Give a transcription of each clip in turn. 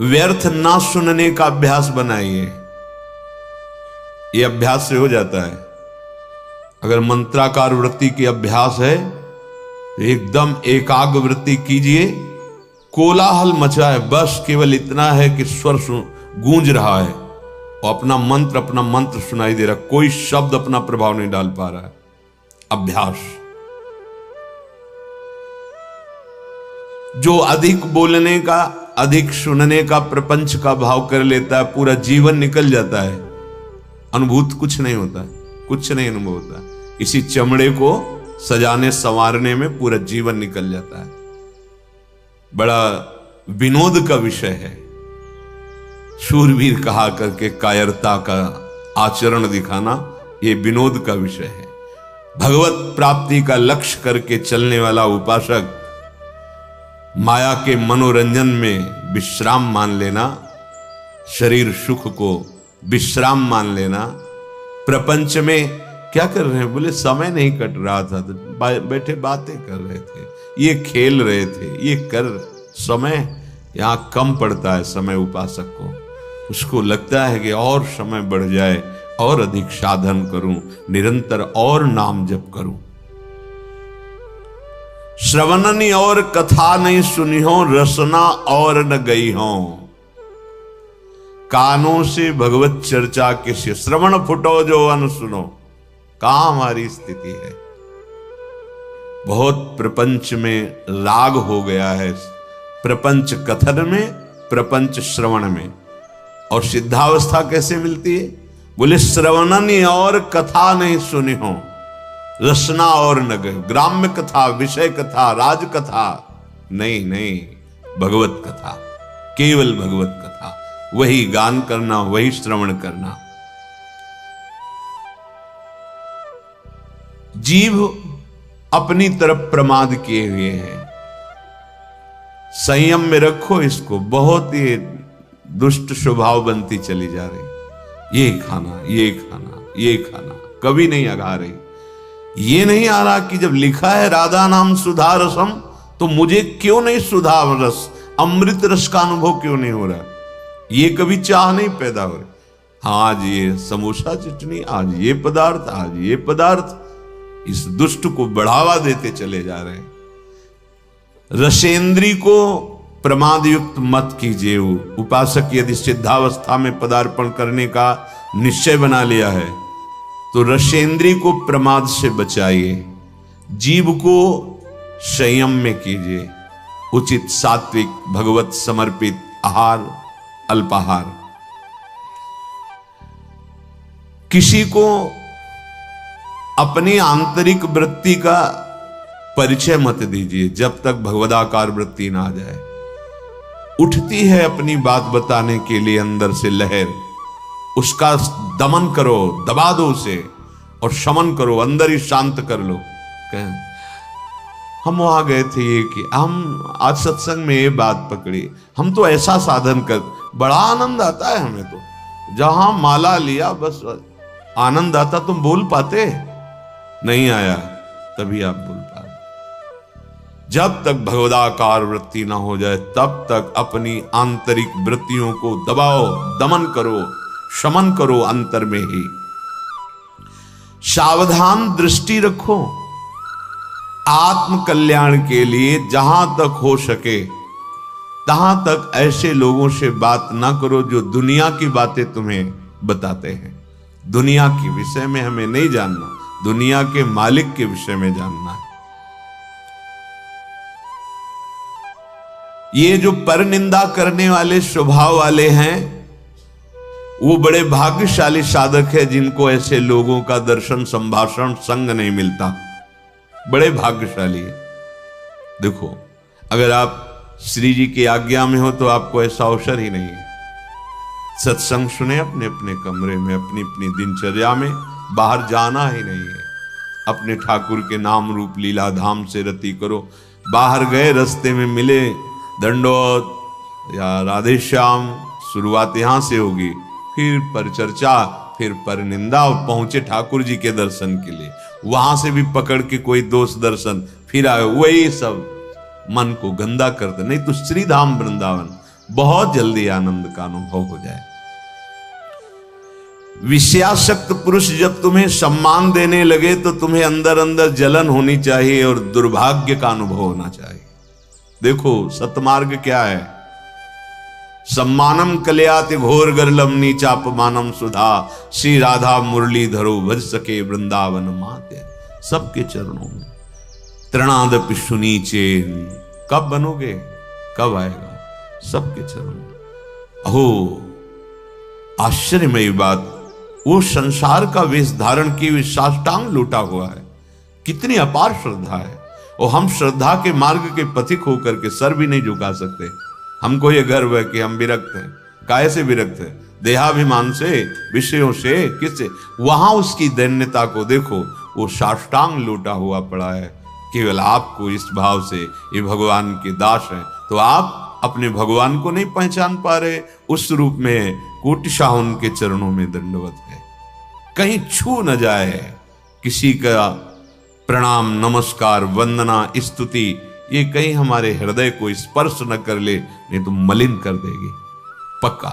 व्यर्थ ना सुनने का अभ्यास बनाइए। ये अभ्यास से हो जाता है। अगर मंत्राकार वृत्ति की अभ्यास है तो एकदम एकाग्र वृत्ति कीजिए। कोलाहल मचा है, बस केवल इतना है कि स्वर गूंज रहा है और अपना मंत्र सुनाई दे रहा, कोई शब्द अपना प्रभाव नहीं डाल पा रहा है। अभ्यास। जो अधिक बोलने का, अधिक सुनने का, प्रपंच का भाव कर लेता है, पूरा जीवन निकल जाता है, अनुभूत कुछ नहीं होता, कुछ नहीं अनुभव होता। इसी चमड़े को सजाने संवारने में पूरा जीवन निकल जाता है। बड़ा विनोद का विषय है। शूरवीर कहा करके कायरता का आचरण दिखाना, यह विनोद का विषय है। भगवत प्राप्ति का लक्ष्य करके चलने वाला उपासक माया के मनोरंजन में विश्राम मान लेना, शरीर सुख को विश्राम मान लेना। प्रपंच में क्या कर रहे हैं? बोले समय नहीं कट रहा था तो बैठे बातें कर रहे थे, ये खेल रहे थे, ये कर। समय यहां कम पड़ता है। समय उपासक को उसको लगता है कि और समय बढ़ जाए, और अधिक साधन करूं, निरंतर और नाम जप करूं। श्रवणनी और कथा नहीं सुनी हो, रसना और न गई हो। कानों से भगवत चर्चा किसी श्रवण फुटो जो अन सुनो। कहां हमारी स्थिति है? बहुत प्रपंच में राग हो गया है, प्रपंच कथन में, प्रपंच श्रवण में। और सिद्धावस्था कैसे मिलती है? बोले श्रवणनी और कथा नहीं सुनी हो, रसना और न गए। ग्राम्य कथा, विषय कथा, राज कथा नहीं, नहीं, भगवत कथा, केवल भगवत कथा। वही गान करना, वही श्रवण करना। जीव अपनी तरफ प्रमाद किए हुए हैं। संयम में रखो इसको। बहुत ही दुष्ट स्वभाव बनती चली जा रही। ये खाना, ये खाना, ये खाना, कभी नहीं आगा रही। ये नहीं आ रहा कि जब लिखा है राधा नाम सुधा रसम, तो मुझे क्यों नहीं सुधा रस, अमृत रस का अनुभव क्यों नहीं हो रहा? ये कभी चाह नहीं पैदा हो रही। आज ये समोसा चटनी, आज ये पदार्थ, आज ये पदार्थ, इस दुष्ट को बढ़ावा देते चले जा रहे हैं। रसेंद्री को प्रमाद युक्त मत कीजिए। उपासक यदि सिद्धावस्था में पदार्पण करने का निश्चय बना लिया है तो रसेंद्री को प्रमाद से बचाइए। जीव को संयम में कीजिए। उचित सात्विक भगवत समर्पित आहार, अल्पाहार। किसी को अपनी आंतरिक वृत्ति का परिचय मत दीजिए जब तक भगवदाकार वृत्ति ना आ जाए। उठती है अपनी बात बताने के लिए अंदर से लहर, उसका दमन करो, दबा दो उसे और शमन करो, अंदर ही शांत कर लो। हम वहां गए थे, ये कि हम आज सत्संग में ये बात पकड़ी, हम तो ऐसा साधन कर, बड़ा आनंद आता है हमें तो। जहां माला लिया बस आनंद आता। तुम बोल पाते? नहीं आया, तभी आप बोल पाते। जब तक भगवदाकार वृत्ति ना हो जाए तब तक अपनी आंतरिक वृत्तियों को दबाओ, दमन करो, शमन करो अंतर में ही। सावधान दृष्टि रखो। आत्म कल्याण के लिए जहां तक हो सके तहां तक ऐसे लोगों से बात ना करो जो दुनिया की बातें तुम्हें बताते हैं। दुनिया के विषय में हमें नहीं जानना, दुनिया के मालिक के विषय में जानना है। ये जो पर निंदा करने वाले स्वभाव वाले हैं वो बड़े भाग्यशाली साधक है जिनको ऐसे लोगों का दर्शन, संभाषण, संग नहीं मिलता। बड़े भाग्यशाली है। देखो, अगर आप श्री जी की आज्ञा में हो तो आपको ऐसा अवसर ही नहीं है। सत्संग सुने अपने अपने कमरे में, अपनी अपनी दिनचर्या में, बाहर जाना ही नहीं है। अपने ठाकुर के नाम रूप लीला धाम से रति करो। बाहर गए, रास्ते में मिले, दंडोत या राधे श्याम, शुरुआत यहां से होगी, फिर पर चर्चा, फिर पर निंदा, और पहुंचे ठाकुर जी के दर्शन के लिए। वहां से भी पकड़ के कोई दोस्त दर्शन, फिर आए, वही सब मन को गंदा करते। नहीं तो श्री धाम वृंदावन, बहुत जल्दी आनंद का अनुभव हो जाए। विषयासक्त पुरुष जब तुम्हें सम्मान देने लगे तो तुम्हें अंदर अंदर जलन होनी चाहिए और दुर्भाग्य का अनुभव होना चाहिए। देखो सतमार्ग क्या है, सम्मानम कल्याति घोर गर्लम नीचापमानम सुधा श्री राधा मुरली धरो भज सके वृंदावन माते। सबके चरणों में तृणादपि सुनीचे, कब बनोगे, कब आएगा, सबके चरणों में। अहो आश्चर्यमयी बात, वो संसार का वेश धारण किए हुए साष्टांग लूटा हुआ है, कितनी अपार श्रद्धा है। और हम श्रद्धा के मार्ग के पथिक होकर के सर भी नहीं झुका सकते। हमको ये गर्व है कि हम विरक्त हैं। काहे से विरक्त है? देहाभिमान से, विषयों से, किससे? वहां उसकी दैन्यता को देखो, वो साष्टांग लूटा हुआ पड़ा है। केवल आपको इस भाव से ये भगवान के दास हैं, तो आप अपने भगवान को नहीं पहचान पा रहे। उस रूप में कोटिशाह उनके चरणों में दंडवत है, कहीं छू न जाए किसी का प्रणाम, नमस्कार, वंदना, स्तुति, ये कहीं हमारे हृदय को स्पर्श न कर ले, नहीं तो मलिन कर देगी पक्का।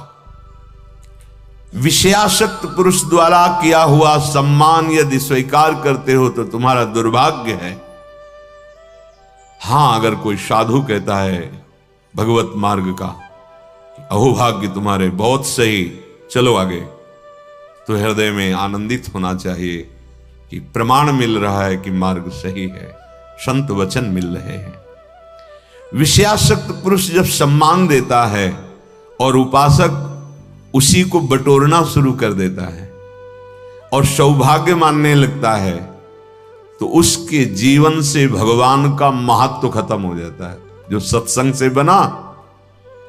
विषयासक्त पुरुष द्वारा किया हुआ सम्मान यदि स्वीकार करते हो तो तुम्हारा दुर्भाग्य है। हां, अगर कोई साधु कहता है भगवत मार्ग का, अहोभाग्य तुम्हारे, बहुत सही, चलो आगे, तो हृदय में आनंदित होना चाहिए कि प्रमाण मिल रहा है कि मार्ग सही है, संत वचन मिल रहे हैं। विषयासक्त पुरुष जब सम्मान देता है और उपासक उसी को बटोरना शुरू कर देता है और सौभाग्य मानने लगता है, तो उसके जीवन से भगवान का महत्व खत्म हो जाता है। जो सत्संग से बना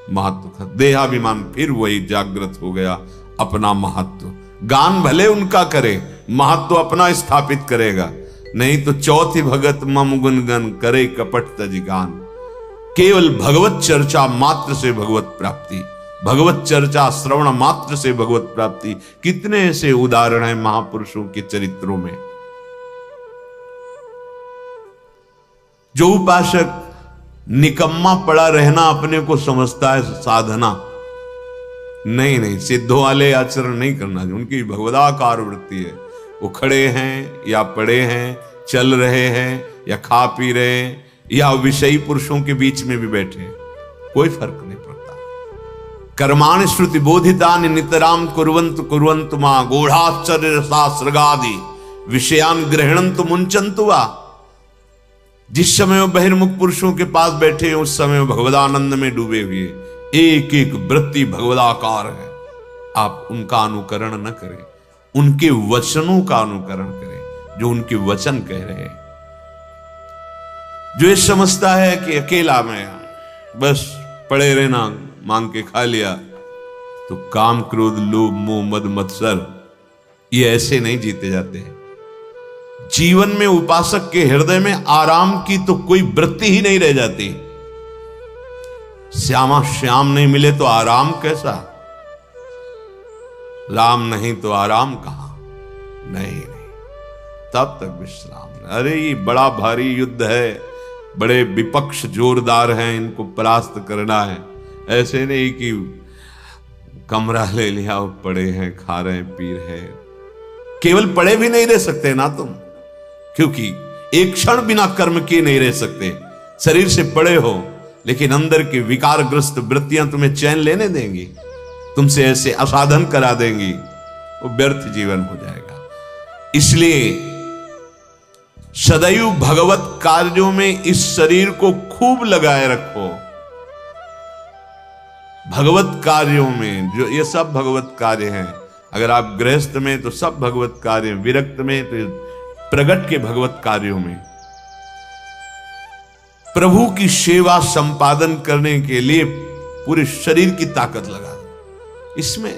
महत्व खत्म, देहाभिमान फिर वही जागृत हो गया, अपना महत्व। गान भले उनका करे, महत्व अपना स्थापित करेगा, नहीं तो चौथी भगत मम गुणगन करे कपट तज गान। केवल भगवत चर्चा मात्र से भगवत प्राप्ति, भगवत चर्चा श्रवण मात्र से भगवत प्राप्ति। कितने ऐसे उदाहरण हैं महापुरुषों के चरित्रों में। जो उपासक निकम्मा पड़ा रहना अपने को समझता है साधना, नहीं, सिद्धों वाले आचरण नहीं करना। उनकी भगवदाकार वृत्ति है। वो खड़े हैं या पड़े हैं, चल रहे हैं या खा पी रहे हैं, या विषयी पुरुषों के बीच में भी बैठे हैं, कोई फर्क नहीं पड़ता। कर्माणि श्रुति बोधितानि नितराम कुर्वन्तु मां गूढ़ाश्चर्य रसास्रगादि विषयान ग्रहणन्तु मुंचन्तु वा। जिस समय वो बहिर्मुख पुरुषों के पास बैठे हैं, उस समय वो भगवदानंद में डूबे हुए, एक एक वृत्ति भगवदाकार है। आप उनका अनुकरण न करें, उनके वचनों का अनुकरण करें, जो उनके वचन कह रहे हैं। जो ये समझता है कि अकेला मैं बस पड़े रहना, मांग के खा लिया, तो काम, क्रोध, लोभ, मोह, मद, मत्सर, ये ऐसे नहीं जीते जाते हैं। जीवन में उपासक के हृदय में आराम की तो कोई वृत्ति ही नहीं रह जाती। श्यामा श्याम नहीं मिले तो आराम कैसा? राम नहीं तो आराम कहां? नहीं, तब तक विश्राम। अरे ये बड़ा भारी युद्ध है, बड़े विपक्ष जोरदार हैं, इनको परास्त करना है। ऐसे नहीं कि कमरा ले लिया, पड़े हैं, खा रहे हैं, पी रहे हैं। केवल पड़े भी नहीं रह सकते ना तुम, क्योंकि एक क्षण बिना कर्म किए नहीं रह सकते। शरीर से पड़े हो, लेकिन अंदर की विकारग्रस्त वृत्तियां तुम्हें चैन लेने देंगी, तुमसे ऐसे असाधन करा देंगी, वो व्यर्थ जीवन हो जाएगा। इसलिए सदैव भगवत कार्यों में इस शरीर को खूब लगाए रखो। भगवत कार्यों में, जो ये सब भगवत कार्य हैं। अगर आप गृहस्थ में तो सब भगवत कार्य, विरक्त में तो प्रगट के भगवत कार्यों में प्रभु की सेवा संपादन करने के लिए पूरे शरीर की ताकत लगा दो। इसमें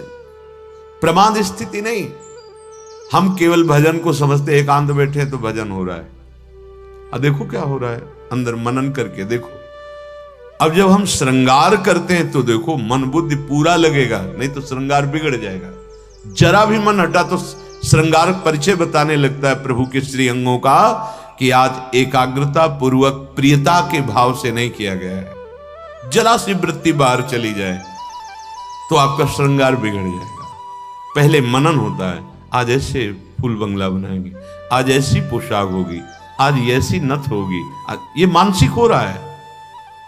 प्रमाद स्थिति नहीं। हम केवल भजन को समझते, एकांत बैठे तो भजन हो रहा है। अब देखो क्या हो रहा है, अंदर मनन करके देखो। अब जब हम श्रृंगार करते हैं तो देखो मन बुद्धि पूरा लगेगा, नहीं तो श्रृंगार बिगड़ जाएगा। जरा भी मन हटा तो श्रृंगार परिचय बताने लगता है प्रभु के श्री अंगों का, कि आज एकाग्रता पूर्वक प्रियता के भाव से नहीं किया गया है। जरा सी वृत्ति बाहर चली जाए तो आपका श्रृंगार बिगड़ जाएगा। पहले मनन होता है, आज ऐसे फूल बंगला बनाएंगे, आज ऐसी पोशाक होगी, आज ऐसी नथ होगी, ये मानसिक हो रहा है।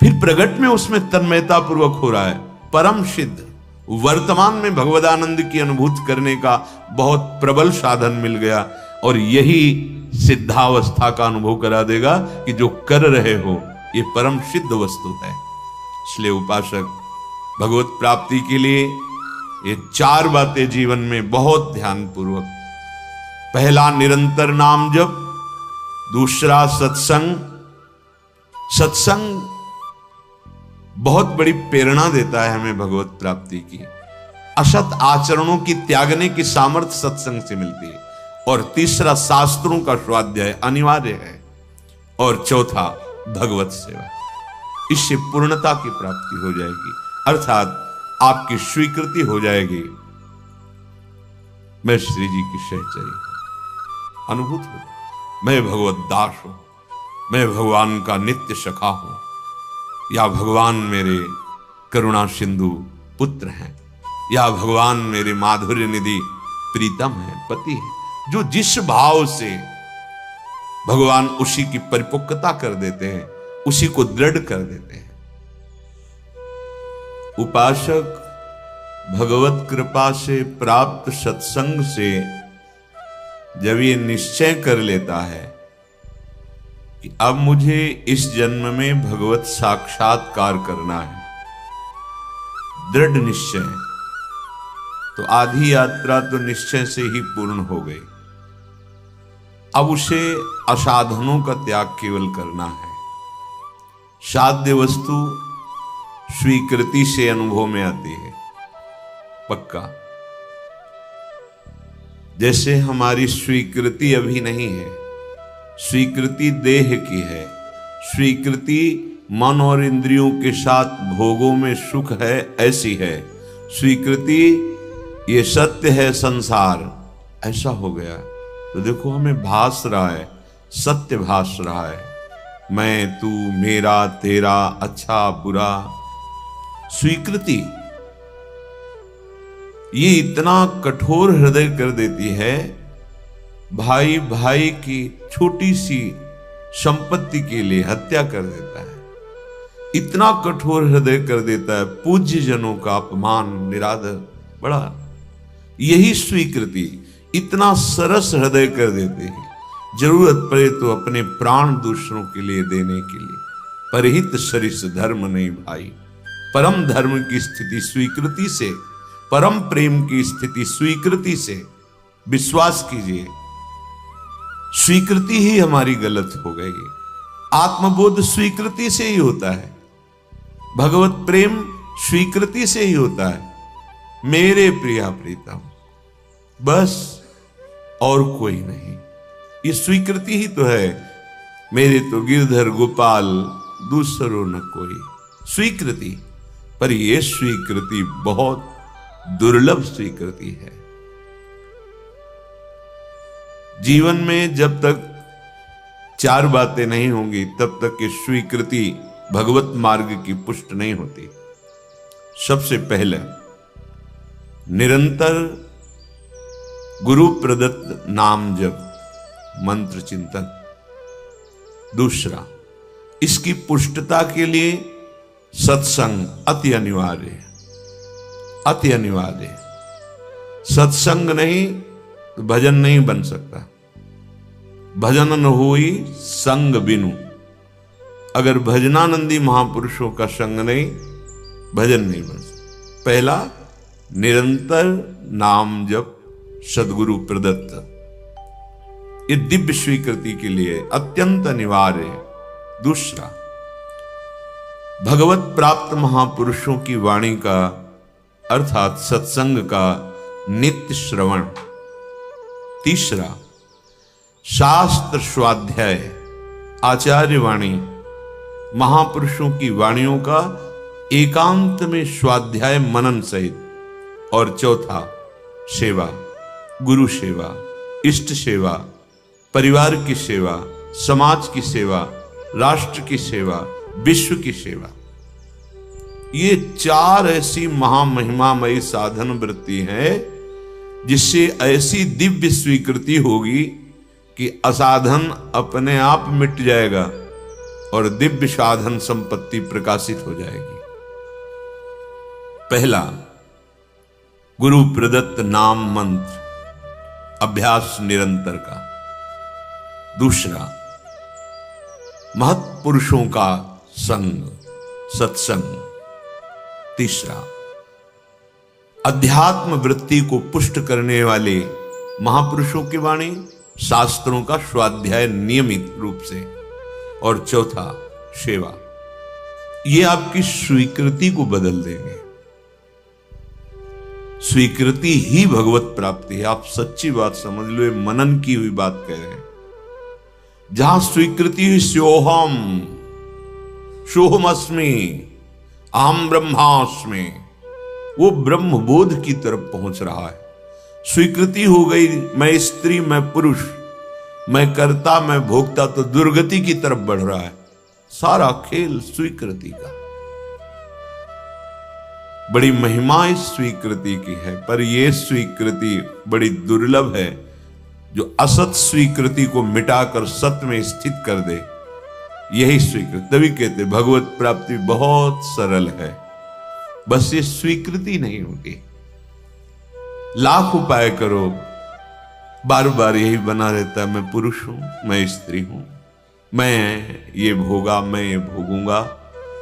फिर प्रगट में उसमें तन्मयता पूर्वक हो रहा है। परम सिद्ध वर्तमान में भगवदानंद की अनुभूति करने का बहुत प्रबल साधन मिल गया, और यही सिद्धावस्था का अनुभव करा देगा कि जो कर रहे हो ये परम सिद्ध वस्तु है। इसलिए उपासक भगवत प्राप्ति के लिए ये 4 बातें जीवन में बहुत ध्यान पूर्वक, पहला निरंतर नाम जप, दूसरा सत्संग। सत्संग बहुत बड़ी प्रेरणा देता है हमें भगवत प्राप्ति की। असत आचरणों की त्यागने की सामर्थ्य सत्संग से मिलती है। और तीसरा शास्त्रों का स्वाध्याय अनिवार्य है। और चौथा भगवत सेवा। इससे पूर्णता की प्राप्ति हो जाएगी, अर्थात आपकी स्वीकृति हो जाएगी। मैं श्री जी की सहचरी अनुभूत हो, मैं भगवत दास हूं, मैं भगवान का नित्य सखा हूं, या भगवान मेरे करुणा सिंधु पुत्र हैं, या भगवान मेरे माधुर्य निधि प्रीतम है, पति है। जो जिस भाव से भगवान उसी की परिपक्वता कर देते हैं, उसी को दृढ़ कर देते हैं। उपासक भगवत कृपा से प्राप्त सत्संग से जब ये निश्चय कर लेता है कि अब मुझे इस जन्म में भगवत साक्षात्कार करना है, दृढ़ निश्चय, तो आधी यात्रा तो निश्चय से ही पूर्ण हो गई। अब उसे असाधनों का त्याग केवल करना है। साध्य वस्तु स्वीकृति से अनुभव में आती है, पक्का। जैसे हमारी स्वीकृति अभी नहीं है, स्वीकृति देह की है, स्वीकृति मन और इंद्रियों के साथ भोगों में सुख है, ऐसी है स्वीकृति। ये सत्य है संसार, ऐसा हो गया। तो देखो हमें भास रहा है, सत्य भास रहा है, मैं तू मेरा तेरा अच्छा बुरा। स्वीकृति ये इतना कठोर हृदय कर देती है, भाई भाई की छोटी सी संपत्ति के लिए हत्या कर देता है, इतना कठोर हृदय कर देता है, पूज्य जनों का अपमान निरादर। बड़ा यही स्वीकृति इतना सरस हृदय कर देते हैं, जरूरत पड़े तो अपने प्राण दूसरों के लिए देने के लिए। परहित सरिस धर्म नहीं भाई। परम धर्म की स्थिति स्वीकृति से, परम प्रेम की स्थिति स्वीकृति से। विश्वास कीजिए, स्वीकृति ही हमारी गलत हो गई। आत्मबोध स्वीकृति से ही होता है, भगवत प्रेम स्वीकृति से ही होता है। मेरे प्रिया प्रीतम, बस और कोई नहीं। ये स्वीकृति ही तो है। मेरे तो गिरधर गोपाल दूसरो न कोई। स्वीकृति, पर यह स्वीकृति बहुत दुर्लभ स्वीकृति है। जीवन में जब तक 4 बातें नहीं होंगी तब तक ये स्वीकृति भगवत मार्ग की पुष्ट नहीं होती। सबसे पहले निरंतर गुरु प्रदत्त नाम जप, मंत्र चिंतन। दूसरा, इसकी पुष्टता के लिए सत्संग अति अनिवार्य है, अति अनिवार्य है। सत्संग नहीं तो भजन नहीं बन सकता। भजन न होई संग बिनु। अगर भजनानंदी महापुरुषों का संग नहीं, भजन नहीं बन सकता। पहला, निरंतर नाम जप सदगुरु प्रदत्त, ये दिव्य स्वीकृति के लिए अत्यंत अनिवार्य है। दूसरा, भगवत प्राप्त महापुरुषों की वाणी का अर्थात सत्संग का नित्य श्रवण। तीसरा, शास्त्र स्वाध्याय, आचार्य वाणी, महापुरुषों की वाणियों का एकांत में स्वाध्याय मनन सहित। और चौथा, सेवा, गुरु सेवा, इष्ट सेवा, परिवार की सेवा, समाज की सेवा, राष्ट्र की सेवा, विश्व की सेवा। ये 4 ऐसी महामहिमामयी साधन वृत्ति है जिससे ऐसी दिव्य स्वीकृति होगी कि असाधन अपने आप मिट जाएगा और दिव्य साधन संपत्ति प्रकाशित हो जाएगी। पहला, गुरु प्रदत्त नाम मंत्र अभ्यास निरंतर का। दूसरा, महत्पुरुषों का संग सत्संग। तीसरा, अध्यात्म वृत्ति को पुष्ट करने वाले महापुरुषों की वाणी, शास्त्रों का स्वाध्याय नियमित रूप से। और चौथा, सेवा। ये आपकी स्वीकृति को बदल देंगे। स्वीकृति ही भगवत प्राप्ति है। आप सच्ची बात समझ लो, ये मनन की हुई बात कह रहे हैं। जहां स्वीकृति हुई सोहम सोहमस्मि अहम ब्रह्मास्मि, वो ब्रह्मबोध की तरफ पहुंच रहा है। स्वीकृति हो गई मैं स्त्री मैं पुरुष, मैं कर्ता मैं भोक्ता, तो दुर्गति की तरफ बढ़ रहा है। सारा खेल स्वीकृति का। बड़ी महिमा इस स्वीकृति की है, पर यह स्वीकृति बड़ी दुर्लभ है जो असत स्वीकृति को मिटाकर सत्य में स्थित कर दे। यही स्वीकृति, तभी कहते भगवत प्राप्ति बहुत सरल है, बस ये स्वीकृति नहीं होगी। लाख उपाय करो, बार बार यही बना रहता है, मैं पुरुष हूं, मैं स्त्री हूं, मैं ये भोगा, मैं ये भोगूंगा,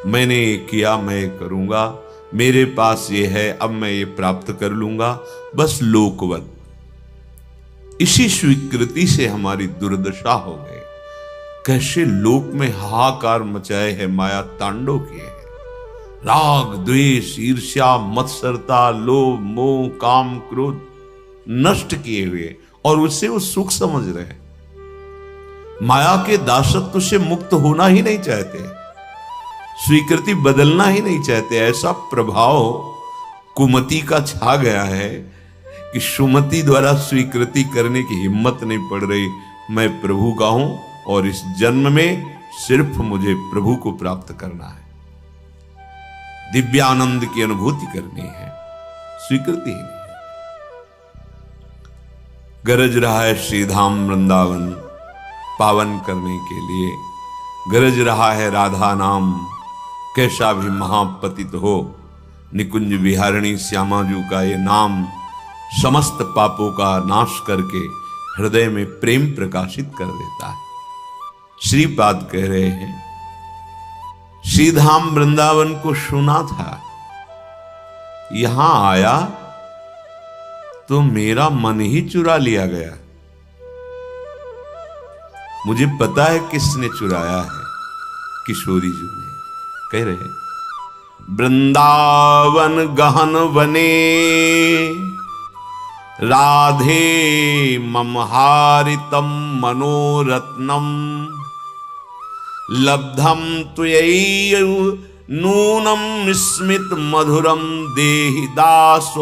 मैंने ये किया, मैं ये करूंगा, मेरे पास ये है, अब मैं ये प्राप्त कर लूंगा, बस लोकवत। इसी स्वीकृति से हमारी दुर्दशा हो गई। कैसे लोक में हाहाकार मचाए है, माया तांडव किए है। राग द्वेष ईर्ष्या मत्सरता लोभ मोह काम क्रोध नष्ट किए हुए, और उससे वो सुख समझ रहे हैं। माया के दासत्व से मुक्त होना ही नहीं चाहते, स्वीकृति बदलना ही नहीं चाहते। ऐसा प्रभाव कुमति का छा गया है कि सुमति द्वारा स्वीकृति करने की हिम्मत नहीं पड़ रही। मैं प्रभु का हूं और इस जन्म में सिर्फ मुझे प्रभु को प्राप्त करना है, दिव्यानंद की अनुभूति करनी है, स्वीकृति ही नहीं। गरज रहा है श्रीधाम वृंदावन पावन करने के लिए, गरज रहा है राधा नाम कैसा भी महापतित हो। निकुंज विहारिणी श्यामाजू का ये नाम समस्त पापों का नाश करके हृदय में प्रेम प्रकाशित कर देता है। श्रीपाद कह रहे हैं, श्रीधाम वृंदावन को सुना था, यहां आया तो मेरा मन ही चुरा लिया गया। मुझे पता है किसने चुराया है, किशोरी जी ने। कह रहे, वृंदावन गहन वने राधे ममहारितम मनोरत्नम लब्धम त्वयैव नूनम स्मित मधुरम देहि दासोस्मि।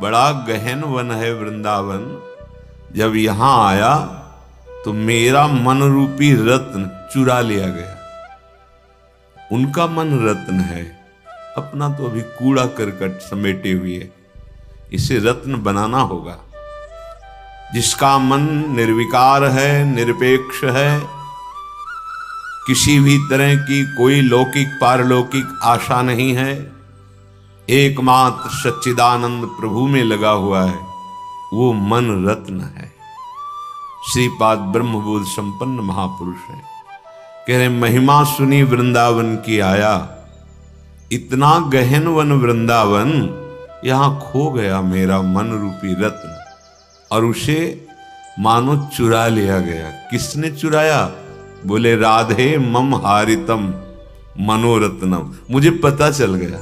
बड़ा गहन वन है वृंदावन। जब यहां आया तो मेरा मन रूपी रत्न चुरा लिया गया। उनका मन रत्न है, अपना तो अभी कूड़ा करकट समेटे हुए। इसे रत्न बनाना होगा। जिसका मन निर्विकार है, निरपेक्ष है, किसी भी तरह की कोई लौकिक पारलौकिक आशा नहीं है, एकमात्र सच्चिदानंद प्रभु में लगा हुआ है, वो मन रत्न है। श्रीपाद ब्रह्मबोध संपन्न महापुरुष है। कह रहे, महिमा सुनी वृंदावन की आया, इतना गहन वन वृंदावन, यहां खो गया मेरा मन रूपी रत्न, और उसे मानो चुरा लिया गया। किसने चुराया? बोले राधे मम हारितम मनोरत्नम। मुझे पता चल गया,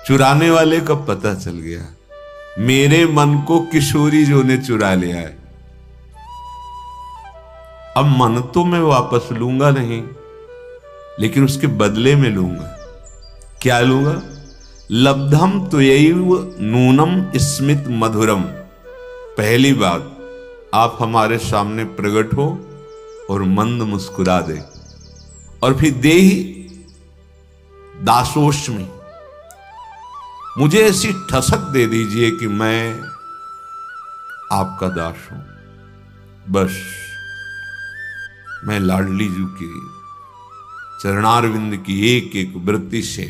चुराने वाले का पता चल गया। मेरे मन को किशोरी जो ने चुरा लिया है। अब मन तो मैं वापस लूंगा नहीं, लेकिन उसके बदले में लूंगा। क्या लूंगा? लब्धम त्वयैव नूनम स्मित मधुरम। पहली बात, आप हमारे सामने प्रकट हो और मंद मुस्कुरा दे। और फिर देहि दासोष्मी, मुझे ऐसी ठसक दे दीजिए कि मैं आपका दास हूं। बस मैं लाडली जी की चरणारविंद की एक एक वृत्ति से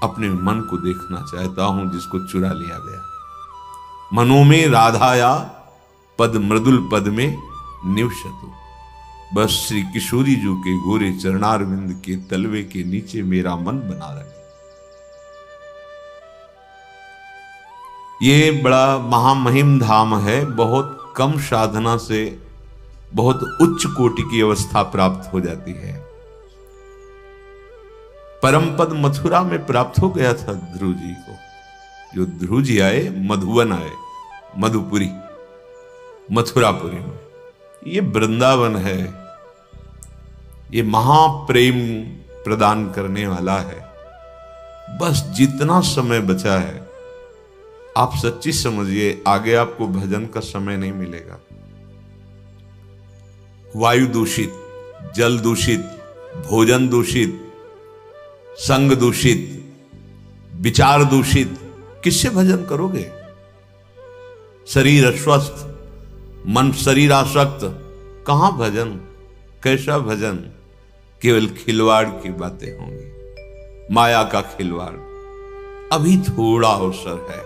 अपने मन को देखना चाहता हूं जिसको चुरा लिया गया। मनो में राधाया पद मृदुल पद में निवसतु। बस श्री किशोरी जी के गोरे चरणारविंद के तलवे के नीचे मेरा मन बना रहे। ये बड़ा महामहिम धाम है। बहुत कम साधना से बहुत उच्च कोटि की अवस्था प्राप्त हो जाती है। परम पद मथुरा में प्राप्त हो गया था ध्रुव जी को। जो ध्रुव जी आए मधुवन आए, मधुपुरी मथुरापुरी में। ये वृंदावन है, ये महाप्रेम प्रदान करने वाला है। बस जितना समय बचा है आप सच्ची समझिए, आगे आपको भजन का समय नहीं मिलेगा। वायु दूषित, जल दूषित, भोजन दूषित, संग दूषित, विचार दूषित, किससे भजन करोगे? शरीर अस्वस्थ, मन शरीर आसक्त, कहां भजन? कैसा भजन? केवल खिलवाड़ की बातें होंगी, माया का खिलवाड़। अभी थोड़ा अवसर है,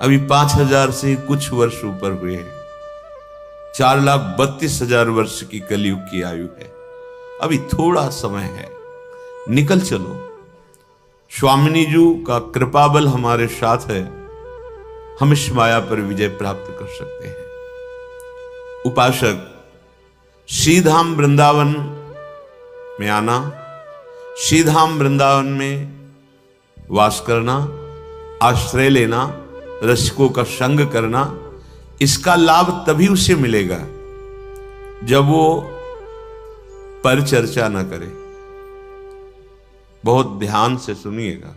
अभी 5000 से कुछ वर्ष ऊपर हुए हैं। 4,32,000 वर्ष की कलयुग की आयु है। अभी थोड़ा समय है, निकल चलो। स्वामिनी जी का कृपा बल हमारे साथ है, हम इस माया पर विजय प्राप्त कर सकते हैं। उपासक श्रीधाम वृंदावन में आना, श्रीधाम वृंदावन में वास करना, आश्रय लेना, रसिकों का संग करना, इसका लाभ तभी उसे मिलेगा जब वो परिचर्चा न करे। बहुत ध्यान से सुनिएगा।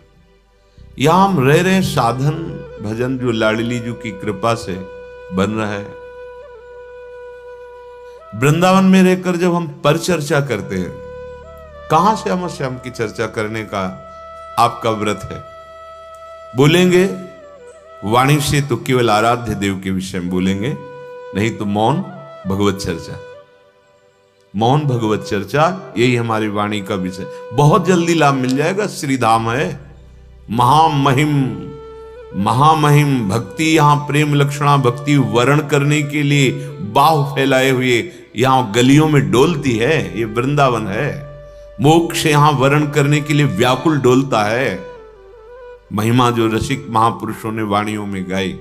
यहां हम रह रहे साधन भजन जो लाडली जी की कृपा से बन रहा है। वृंदावन में रहकर जब हम परिचर्चा करते हैं, कहां से हम श्याम की चर्चा करने का आपका व्रत है? बोलेंगे वाणी से तो केवल आराध्य देव के विषय में बोलेंगे, नहीं तो मौन भगवत चर्चा। मौन भगवत चर्चा यही हमारी वाणी का विषय। बहुत जल्दी लाभ मिल जाएगा। श्रीधाम है, महामहिम महामहिम भक्ति। यहां प्रेम लक्षणा भक्ति वर्ण करने के लिए बाहु फैलाए हुए यहां गलियों में डोलती है। ये वृंदावन है। मोक्ष यहां वर्ण करने के लिए व्याकुल डोलता है। महिमा जो रसिक महापुरुषों ने वाणियों में गाई,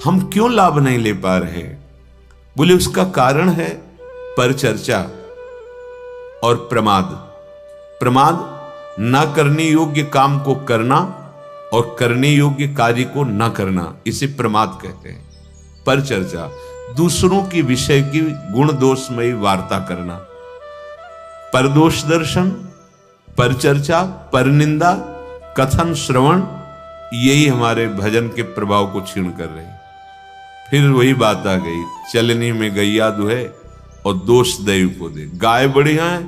हम क्यों लाभ नहीं ले पा रहे? बोले उसका कारण है परिचर्चा और प्रमाद। प्रमाद न करने योग्य काम को करना और करने योग्य कार्य को न करना, इसे प्रमाद कहते हैं। परिचर्चा दूसरों की विषय की गुण दोषमयी वार्ता करना। परदोष दर्शन, परिचर्चा, परनिंदा, कथन, श्रवण, यही हमारे भजन के प्रभाव को क्षीण कर रही। फिर वही बात आ गई, चलनी में गैया दुहे और दोष दैव को दे। गाय बढ़िया है,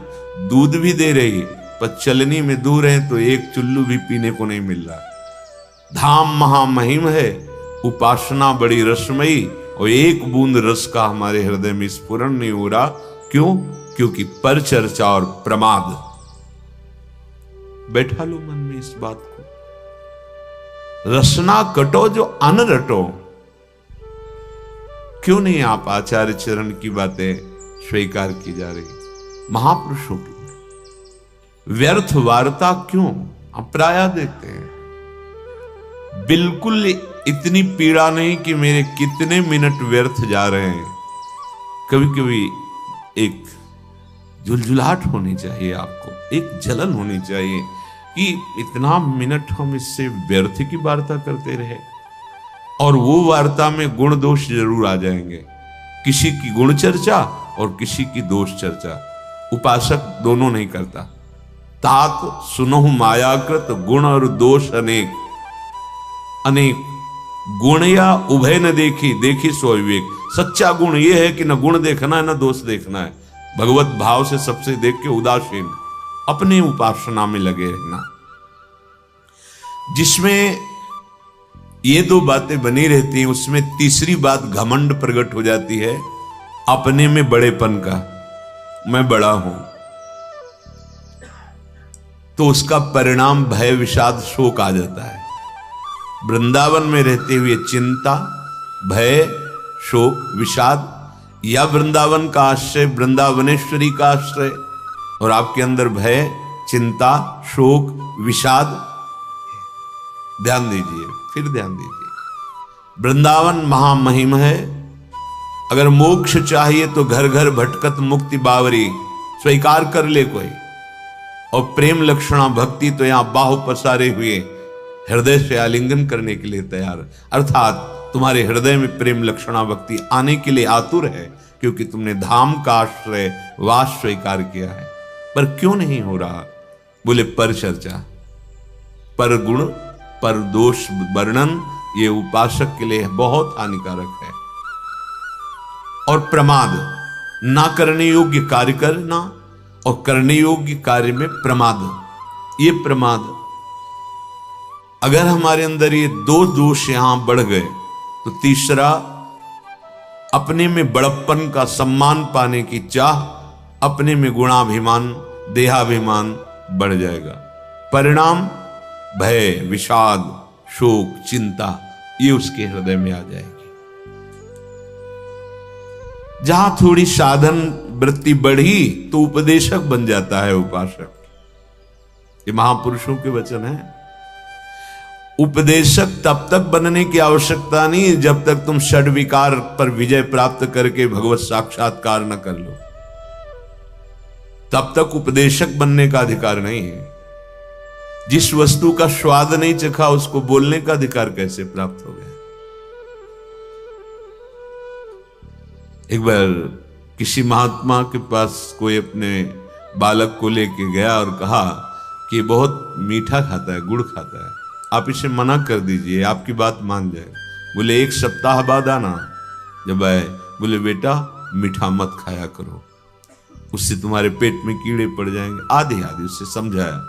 दूध भी दे रही, पर चलनी में दूर है तो एक चुल्लू भी पीने को नहीं मिल रहा। धाम महामहिम है, उपासना बड़ी रसमयी, और एक बूंद रस का हमारे हृदय में स्फुरण नहीं हो रहा। क्यों? क्योंकि परिचर्चा और प्रमाद। बैठा लो मन में इस बात को। रसना कटो जो अन रटो। क्यों नहीं आप आचार्य चरण की बातें स्वीकार की जा रही? महापुरुषों की व्यर्थ वार्ता क्यों? हम प्रायः देखते हैं बिल्कुल इतनी पीड़ा नहीं कि मेरे कितने मिनट व्यर्थ जा रहे हैं। कभी कभी एक झुलझुलाहट होनी चाहिए, आपको एक जलन होनी चाहिए कि इतना मिनट हम इससे व्यर्थ की वार्ता करते रहे। और वो वार्ता में गुण दोष जरूर आ जाएंगे, किसी की गुण चर्चा और किसी की दोष चर्चा। उपासक दोनों नहीं करता। तात सुनहु मायाकृत गुण और दोष अनेक। अनेक गुण या उभय न देखी, देखी सो विवेक। सच्चा गुण यह है कि न गुण देखना है न दोष देखना है। भगवत भाव से सबसे देख के उदासीन, अपने उपासना में लगे रहना। जिसमें ये दो बातें बनी रहती हैं, उसमें तीसरी बात घमंड प्रकट हो जाती है, अपने में बड़ेपन का, मैं बड़ा हूं। तो उसका परिणाम भय, विषाद, शोक आ जाता है। वृंदावन में रहते हुए चिंता, भय, शोक, विषाद, या वृंदावन का आश्रय, वृंदावनेश्वरी का आश्रय, और आपके अंदर भय, चिंता, शोक, विषाद। ध्यान दीजिए, फिर ध्यान दीजिए। वृंदावन महामहिम है। अगर मोक्ष चाहिए तो घर घर भटकत मुक्ति बावरी, स्वीकार कर ले कोई। और प्रेम लक्षणा भक्ति तो यहां बाहु पसारे हुए हृदय से आलिंगन करने के लिए तैयार, अर्थात तुम्हारे हृदय में प्रेम लक्षणा भक्ति आने के लिए आतुर है, क्योंकि तुमने धाम का आश्रय वास स्वीकार किया है। पर क्यों नहीं हो रहा? बोले पर चर्चा, पर गुण, पर दोष वर्णन, ये उपासक के लिए बहुत हानिकारक है। और प्रमाद, ना करने योग्य कार्य करना और करने योग्य कार्य में प्रमाद, ये प्रमाद। अगर हमारे अंदर ये दो दोष यहां बढ़ गए तो तीसरा, अपने में बड़प्पन का, सम्मान पाने की चाह, अपने में गुणाभिमान, देहाभिमान बढ़ जाएगा। परिणाम भय, विषाद, शोक, चिंता, ये उसके हृदय में आ जाएगी। जहां थोड़ी साधन वृत्ति बढ़ी तो उपदेशक बन जाता है उपासक। ये महापुरुषों के वचन है। उपदेशक तब तक बनने की आवश्यकता नहीं जब तक तुम षड विकार पर विजय प्राप्त करके भगवत साक्षात्कार न कर लो, तब तक उपदेशक बनने का अधिकार नहीं है। जिस वस्तु का स्वाद नहीं चखा उसको बोलने का अधिकार कैसे प्राप्त हो गया? एक बार किसी महात्मा के पास कोई अपने बालक को लेके गया और कहा कि बहुत मीठा खाता है, गुड़ खाता है, आप इसे मना कर दीजिए, आपकी बात मान जाए। बोले 1 सप्ताह बाद आना। जब आए बोले बेटा मीठा मत खाया करो, उससे तुम्हारे पेट में कीड़े पड़ जाएंगे। आधे आधे उससे समझाया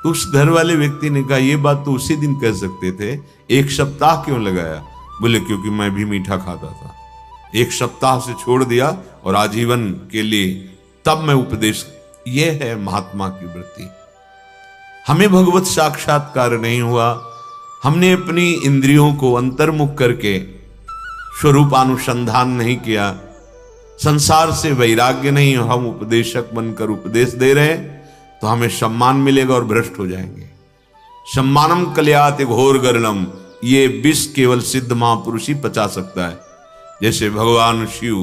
तो उस घर वाले व्यक्ति ने कहा ये बात तो उसी दिन कह सकते थे, 1 सप्ताह क्यों लगाया? बोले क्योंकि मैं भी मीठा खाता था, 1 सप्ताह से छोड़ दिया और आजीवन के लिए तब मैं उपदेश। ये है महात्मा की वृत्ति। हमें भगवत साक्षात्कार नहीं हुआ, हमने अपनी इंद्रियों को अंतर्मुख करके स्वरूपानुसंधान नहीं किया, संसार से वैराग्य नहीं, हम उपदेशक बनकर उपदेश दे रहे हैं तो हमें सम्मान मिलेगा और भ्रष्ट हो जाएंगे। सम्मानम कल्यात घोर गर्णम, ये विष केवल सिद्ध महापुरुष ही पचा सकता है। जैसे भगवान शिव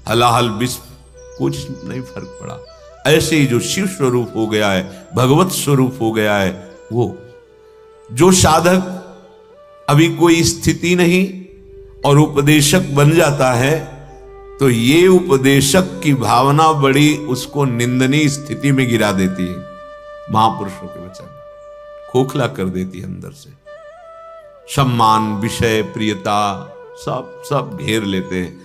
हलाहल विष, कुछ नहीं फर्क पड़ा। ऐसे ही जो शिव स्वरूप हो गया है, भगवत स्वरूप हो गया है, वो जो साधक अभी कोई स्थिति नहीं और उपदेशक बन जाता है तो ये उपदेशक की भावना बड़ी उसको निंदनीय स्थिति में गिरा देती है। महापुरुषों के वचन खोखला कर देती है अंदर से। सम्मान, विषय, प्रियता सब घेर लेते हैं।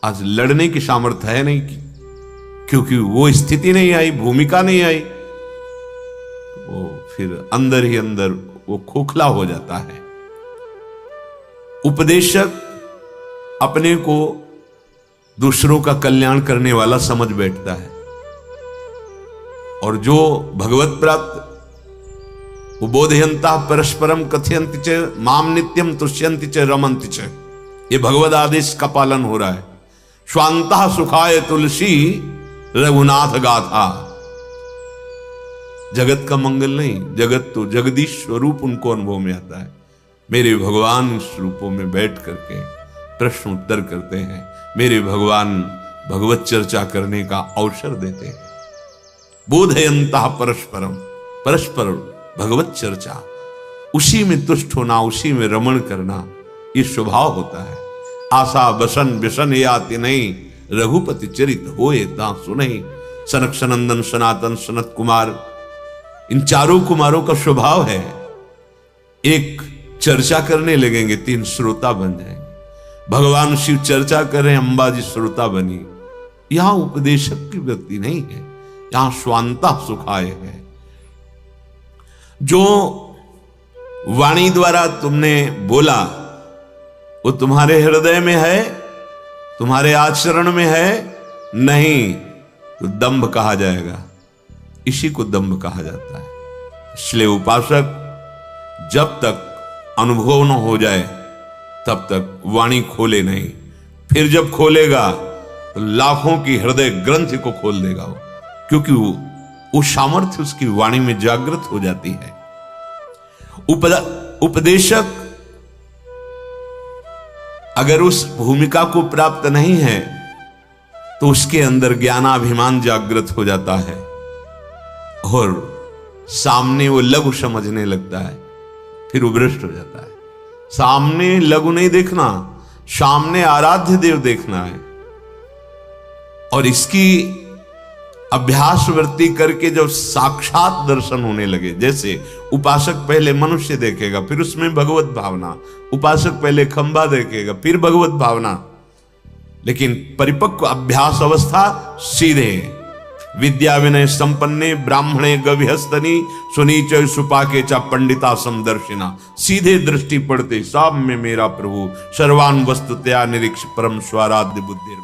आज लड़ने की सामर्थ्य है नहीं, क्योंकि वो स्थिति नहीं आई, भूमिका नहीं आई, वो फिर अंदर ही अंदर वो खोखला हो जाता है। उपदेशक अपने को दूसरों का कल्याण करने वाला समझ बैठता है, और जो भगवत प्राप्त वो बोधयंता परस्परम कथयंति च माम नित्यम तुष्यंति च रमंति च, ये भगवद आदेश का पालन हो रहा है। स्वांतः सुखाय तुलसी रघुनाथ गाथा। जगत का मंगल नहीं, जगत तो जगदीश स्वरूप उनको अनुभव में आता है। मेरे भगवान इस रूपों में बैठ करके प्रश्न उत्तर करते हैं, मेरे भगवान भगवत चर्चा करने का अवसर देते हैं। बोधयंता परस्परम, परस्पर भगवत चर्चा, उसी में तुष्ट होना, उसी में रमण करना, ये स्वभाव होता है। आशा बसन व्यसन ये आते नहीं, रघुपति चरित होए ता सुनहि। सनक सनंदन सनातन सनत कुमार, इन चारों कुमारों का स्वभाव है, एक चर्चा करने लगेंगे 3 श्रोता बन जाएंगे। भगवान शिव चर्चा कर रहे हैं, अंबाजी श्रोता बनी, यहां उपदेशक की वृत्ति नहीं है, यहां स्वांता सुखाय है। जो वाणी द्वारा तुमने बोला वो तुम्हारे हृदय में है, तुम्हारे आचरण में है नहीं, तो दंभ कहा जाएगा। इसी को दंभ कहा जाता है। इसलिए उपासक जब तक अनुभव न हो जाए तब तक वाणी खोले नहीं। फिर जब खोलेगा तो लाखों की हृदय ग्रंथि को खोल देगा वो, क्योंकि वो सामर्थ्य उसकी वाणी में जागृत हो जाती है। उपदेशक अगर उस भूमिका को प्राप्त नहीं है तो उसके अंदर ज्ञानाभिमान जागृत हो जाता है और सामने वो लघु समझने लगता है, फिर वो भ्रष्ट हो जाता है। सामने लघु नहीं देखना, सामने आराध्य देव देखना है। और इसकी अभ्यास वृत्ति करके जब साक्षात दर्शन होने लगे, जैसे उपासक पहले मनुष्य देखेगा फिर उसमें भगवत भावना, उपासक पहले खंबा देखेगा फिर भगवत भावना, लेकिन परिपक्व अभ्यास अवस्था सीधे विद्या विनय संपन्ने ब्राह्मणे गविहस्तनी सुनीच सुपाके चा पंडिता समदर्शिना। सीधे दृष्टि पड़ते सब में मेरा प्रभु सर्वान वस्तुतया निरीक्ष परम स्वाराध्य बुद्धि।